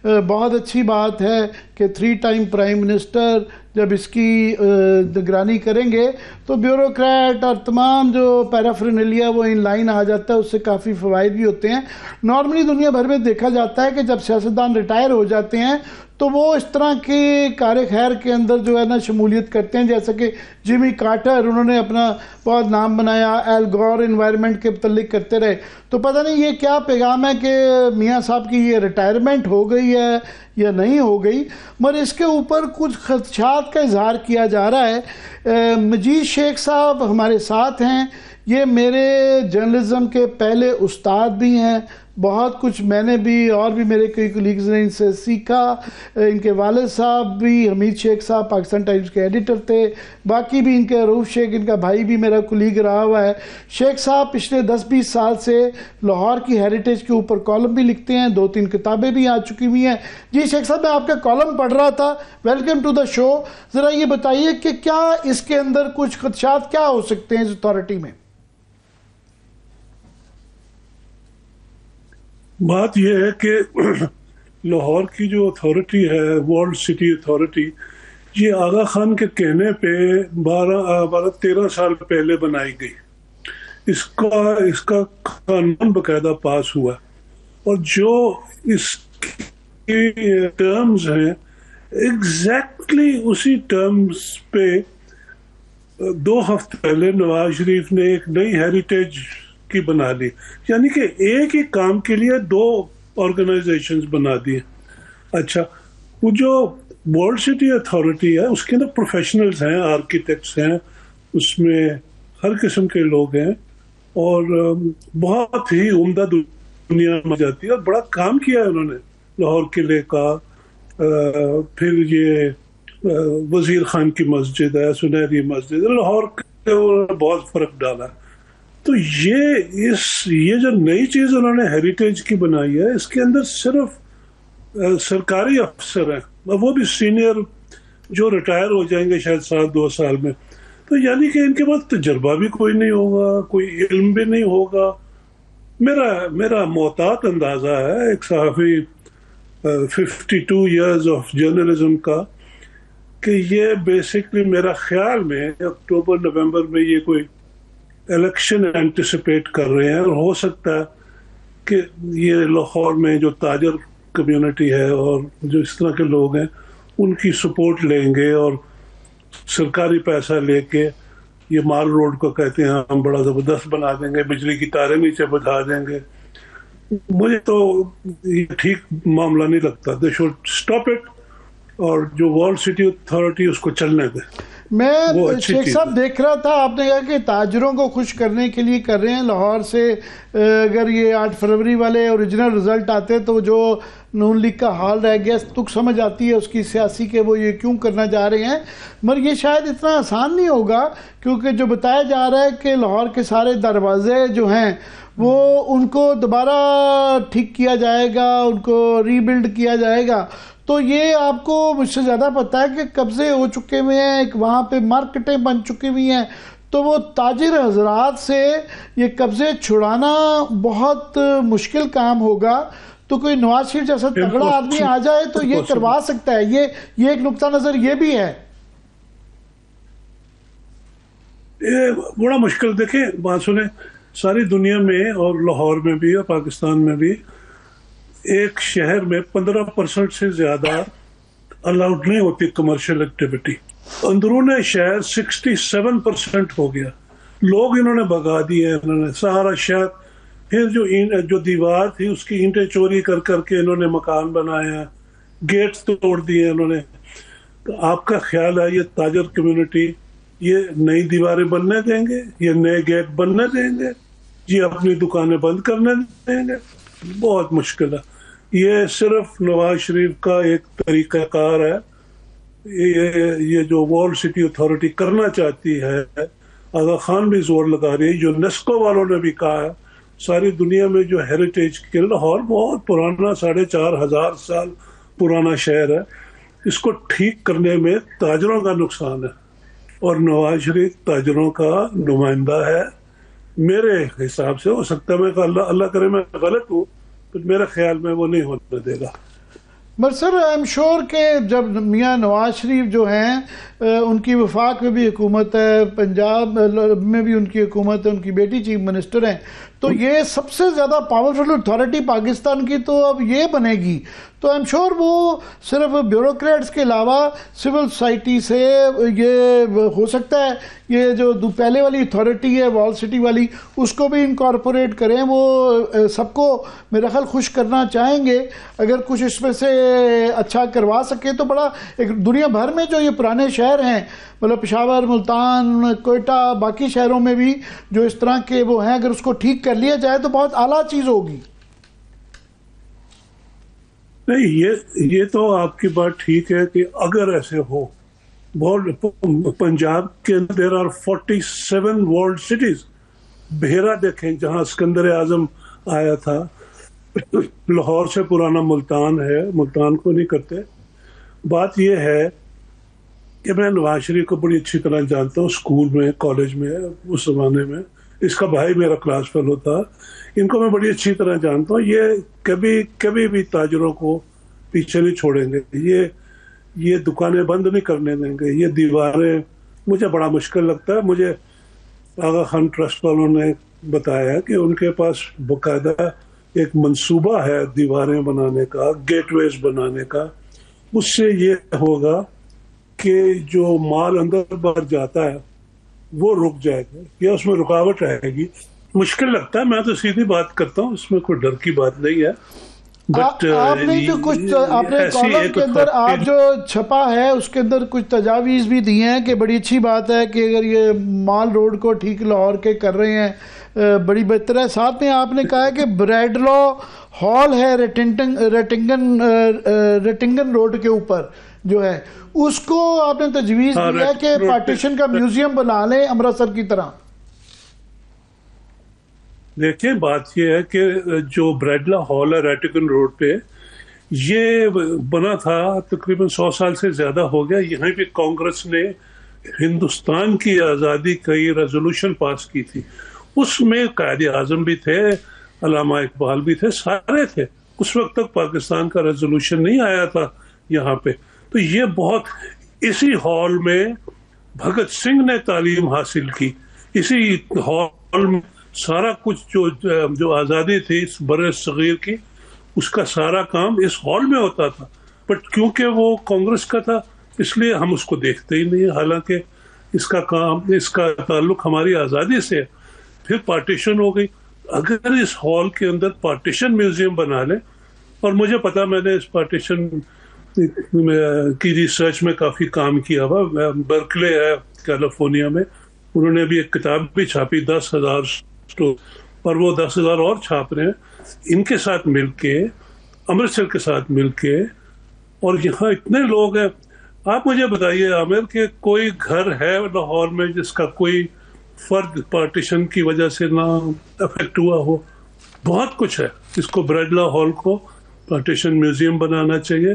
بہت اچھی بات ہے کہ 3 ٹائم پرائم منسٹر جب اس کی نگرانی کریں گے تو بیوروکریٹ اور تمام جو پیرافرنیلیا وہ ان لائن آ جاتا ہے، اس سے کافی فوائد بھی ہوتے ہیں۔ نارملی دنیا بھر میں دیکھا جاتا ہے کہ جب سیاستدان ریٹائر ہو جاتے ہیں تو وہ اس طرح کے کار خیر کے اندر جو ہے نا شمولیت کرتے ہیں، جیسا کہ جیمی کارٹر، انہوں نے اپنا بہت نام بنایا، ایل گور انوائرمنٹ کے متعلق کرتے رہے۔ تو پتہ نہیں یہ کیا پیغام ہے کہ میاں صاحب کی یہ ریٹائرمنٹ ہو گئی ہے یا نہیں ہو گئی، مگر اس کے اوپر کچھ خدشات کا اظہار کیا جا رہا ہے۔ مجید شیخ صاحب ہمارے ساتھ ہیں، یہ میرے جرنلزم کے پہلے استاد بھی ہیں، بہت کچھ میں نے بھی اور بھی میرے کئی کولیگز نے ان سے سیکھا۔ ان کے والد صاحب بھی، حمید شیخ صاحب پاکستان ٹائمز کے ایڈیٹر تھے، باقی بھی ان کے عروف شیخ، ان کا بھائی بھی میرا کولیگ رہا ہوا ہے۔ شیخ صاحب پچھلے 10-20 سال سے لاہور کی ہیریٹیج کے اوپر کالم بھی لکھتے ہیں، 2-3 کتابیں بھی آ چکی ہوئی ہیں۔ جی شیخ صاحب، میں آپ کا کالم پڑھ رہا تھا، ویلکم ٹو دا شو۔ ذرا یہ بتائیے کہ کیا اس کے اندر کچھ خدشات کیا ہو سکتے ہیں اس اتھارٹی میں؟ بات یہ ہے کہ لاہور کی جو اتھارٹی ہے، ورلڈ سٹی اتھارٹی، یہ آغا خان کے کہنے پہ 12-13 سال پہلے بنائی گئی۔ اس کا قانون باقاعدہ پاس ہوا، اور جو اس کی ٹرمز ہیں ایگزیکٹلی اسی ٹرمز پہ 2 ہفتے پہلے نواز شریف نے ایک نئی ہیریٹیج کی بنا لی، یعنی کہ ایک ہی کام کے لیے 2 آرگنائزیشنز بنا دی۔ اچھا، وہ جو ورلڈ سٹی اتھارٹی ہے اس کے اندر پروفیشنلز ہیں، آرکیٹیکٹس ہیں، اس میں ہر قسم کے لوگ ہیں، اور بہت ہی عمدہ دنیا میں جاتی ہے، اور بڑا کام کیا ہے انہوں نے لاہور قلعے کا۔ پھر یہ وزیر خان کی مسجد ہے، سنہری مسجد، لاہور کے انہوں نے بہت فرق ڈالا۔ تو یہ جو نئی چیز انہوں نے ہیریٹیج کی بنائی ہے، اس کے اندر صرف سرکاری افسر ہیں، وہ بھی سینئر، جو ریٹائر ہو جائیں گے شاید 1-2 سال میں۔ تو یعنی کہ ان کے پاس تجربہ بھی کوئی نہیں ہوگا، کوئی علم بھی نہیں ہوگا۔ میرا محتاط اندازہ ہے ایک صحافی 52 ایئرز آف جرنلزم کا، کہ یہ بیسکلی میرا خیال میں اکتوبر-نومبر میں یہ کوئی الیکشن اینٹیسپیٹ کر رہے ہیں، اور ہو سکتا ہے کہ یہ لاہور میں جو تاجر کمیونٹی ہے اور جو اس طرح کے لوگ ہیں ان کی سپورٹ لیں گے، اور سرکاری پیسہ لے کے یہ مال روڈ کو کہتے ہیں ہم بڑا زبردست بنا دیں گے، بجلی کی تاریں نیچے بجھا دیں گے۔ مجھے تو یہ ٹھیک معاملہ نہیں لگتا۔ دے شوڈ اسٹاپ اٹ، اور جو ورلڈ سٹی اتھارٹی اس کو چلنے دے۔ میں شیخ صاحب دیکھ رہا تھا، آپ نے کہا کہ تاجروں کو خوش کرنے کے لیے کر رہے ہیں۔ لاہور سے اگر یہ 8 فروری والے اوریجنل رزلٹ آتے تو جو نون لیگ کا حال رہ گیا، تک سمجھ آتی ہے اس کی سیاسی کہ وہ یہ کیوں کرنا جا رہے ہیں، مگر یہ شاید اتنا آسان نہیں ہوگا، کیونکہ جو بتایا جا رہا ہے کہ لاہور کے سارے دروازے جو ہیں وہ ان کو دوبارہ ٹھیک کیا جائے گا، ان کو ری بلڈ کیا جائے گا۔ تو یہ آپ کو مجھ سے زیادہ پتہ ہے کہ قبضے ہو چکے ہوئے ہیں، ایک وہاں پہ مارکیٹیں بن چکی ہوئی ہیں، تو وہ تاجر حضرات سے یہ قبضے چھڑانا بہت مشکل کام ہوگا۔ تو کوئی نواز شریف جیسا تگڑا آدمی آ جائے تو یہ کروا سکتا ہے، یہ ایک نقطہ نظر یہ بھی ہے۔ یہ بڑا مشکل، دیکھیں بات سنیں، ساری دنیا میں اور لاہور میں بھی اور پاکستان میں بھی ایک شہر میں 15% سے زیادہ الاؤڈ نہیں ہوتی کمرشل ایکٹیویٹی۔ اندرون شہر 67% ہو گیا، لوگ انہوں نے بھگا دیے، انہوں نے سارا شہر۔ پھر جو دیوار تھی اس کی اینٹیں چوری کر کر کے انہوں نے مکان بنایا، گیٹس توڑ دیے انہوں نے۔ تو آپ کا خیال ہے یہ تاجر کمیونٹی یہ نئی دیواریں بننے دیں گے، یہ نئے گیٹ بننے دیں گے، یہ اپنی دکانیں بند کرنے دیں گے؟ بہت مشکل ہے۔ یہ صرف نواز شریف کا ایک طریقہ کار ہے۔ یہ جو ورلڈ سٹی اتھارٹی کرنا چاہتی ہے، آغا خان بھی زور لگا رہی ہے، یونیسکو والوں نے بھی کہا ہے، ساری دنیا میں جو ہیریٹیج کے، لاہور بہت پرانا 4,500 سال پرانا شہر ہے، اس کو ٹھیک کرنے میں تاجروں کا نقصان ہے، اور نواز شریف تاجروں کا نمائندہ ہے میرے حساب سے۔ ہو سکتا ہے میں اللہ کرے میں غلط ہوں، تو میرے خیال میں وہ نہیں ہونے دے گا۔ But sir I am sure کہ جب میاں نواز شریف جو ہیں ان کی وفاق میں بھی حکومت ہے، پنجاب میں بھی ان کی حکومت ہے، ان کی بیٹی چیف منسٹر ہیں، تو یہ سب سے زیادہ پاورفل اتھارٹی پاکستان کی تو اب یہ بنے گی. تو آئی ایم شیور وہ صرف بیوروکریٹس کے علاوہ سول سوسائٹی سے یہ ہو سکتا ہے یہ جو پہلے والی اتھارٹی ہے وال سٹی والی اس کو بھی انکارپوریٹ کریں. وہ سب کو میرا خیال خوش کرنا چاہیں گے. اگر کچھ اس میں سے اچھا کروا سکے تو بڑا ایک دنیا بھر میں جو یہ پرانے شہر ہیں مطلب پشاور، ملتان، کوئٹہ، باقی شہروں میں بھی جو اس طرح کے وہ ہیں، اگر اس کو ٹھیک کر لیا جائے تو بہت اعلیٰ چیز ہوگی. نہیں، یہ تو آپ کی بات ٹھیک ہے کہ اگر ایسے ہو. پنجاب کے اندر دیر آر 47 ورلڈ سٹیز. بحیرہ دیکھیں جہاں اسکندر اعظم آیا تھا، لاہور سے پرانا ملتان ہے، ملتان کو نہیں کرتے. بات یہ ہے کہ میں نواز شریف کو بڑی اچھی طرح جانتا ہوں، اسکول میں، کالج میں، اس زمانے میں اس کا بھائی میرا کلاس فیلو تھا. ان کو میں بڑی اچھی طرح جانتا ہوں. یہ کبھی بھی تاجروں کو پیچھے نہیں چھوڑیں گے، یہ دکانیں بند نہیں کرنے دیں گے. یہ دیواریں مجھے بڑا مشکل لگتا ہے. مجھے آغا خان ٹرسٹ والوں نے بتایا کہ ان کے پاس باقاعدہ ایک منصوبہ ہے دیواریں بنانے کا، گیٹ ویز بنانے کا. اس سے یہ ہوگا کہ جو مال اندر باہر جاتا ہے وہ رک جائے گا یا اس میں رکاوٹ رہے گی. مشکل لگتا ہے، میں تو سیدھی بات کرتا ہوں، اس میں کوئی ڈر کی بات نہیں ہے. بٹ آپ نے جو کچھ اپنے کالم کے اندر آپ جو چھپا ہے اس کے اندر کچھ تجاویز بھی دی ہیں کہ بڑی اچھی بات ہے کہ اگر یہ مال روڈ کو ٹھیک لاہور کے کر رہے ہیں بڑی بہتر ہے. ساتھ میں آپ نے کہا ہے کہ بریڈلو ہال ہے ریٹنگن روڈ کے اوپر جو ہے اس کو آپ نے تجویز دی ہے کہ پارٹیشن کا میوزیم بنا لیں امرتسر کی طرح. دیکھیں بات یہ ہے کہ جو بریڈلا ہال ہے ریٹنگن روڈ پہ، یہ بنا تھا تقریباً 100 سال سے زیادہ ہو گیا. یہاں پہ کانگریس نے ہندوستان کی آزادی کا یہ ریزولوشن پاس کی تھی. اس میں قائد اعظم بھی تھے، علامہ اقبال بھی تھے، سارے تھے. اس وقت تک پاکستان کا ریزولوشن نہیں آیا تھا یہاں پہ. تو یہ بہت اسی ہال میں بھگت سنگھ نے تعلیم حاصل کی. اسی ہال میں سارا کچھ جو آزادی تھی اس بر صغیر کی، اس کا سارا کام اس ہال میں ہوتا تھا. بٹ کیونکہ وہ کانگریس کا تھا اس لیے ہم اس کو دیکھتے ہی نہیں، حالانکہ اس کا تعلق ہماری آزادی سے. پھر پارٹیشن ہو گئی. اگر اس ہال کے اندر پارٹیشن میوزیم بنا لیں، اور مجھے پتا میں نے اس پارٹیشن کی ریسرچ میں کافی کام کیا ہوا. برکلے ہے کیلیفورنیا میں، انہوں نے بھی ایک کتاب بھی چھاپی 10,000 اسٹور، اور وہ 10,000 اور چھاپ رہے ہیں. ان کے ساتھ مل کے، امرتسر کے ساتھ مل کے، اور یہاں اتنے لوگ ہیں. آپ مجھے بتائیے عامر کہ کوئی گھر ہے لاہور میں جس کا کوئی فرد پارٹیشن کی وجہ سے نہ افیکٹ ہوا ہو؟ بہت کچھ ہے. اس کو بریڈلا ہال کو پارٹیشن میوزیم بنانا چاہیے.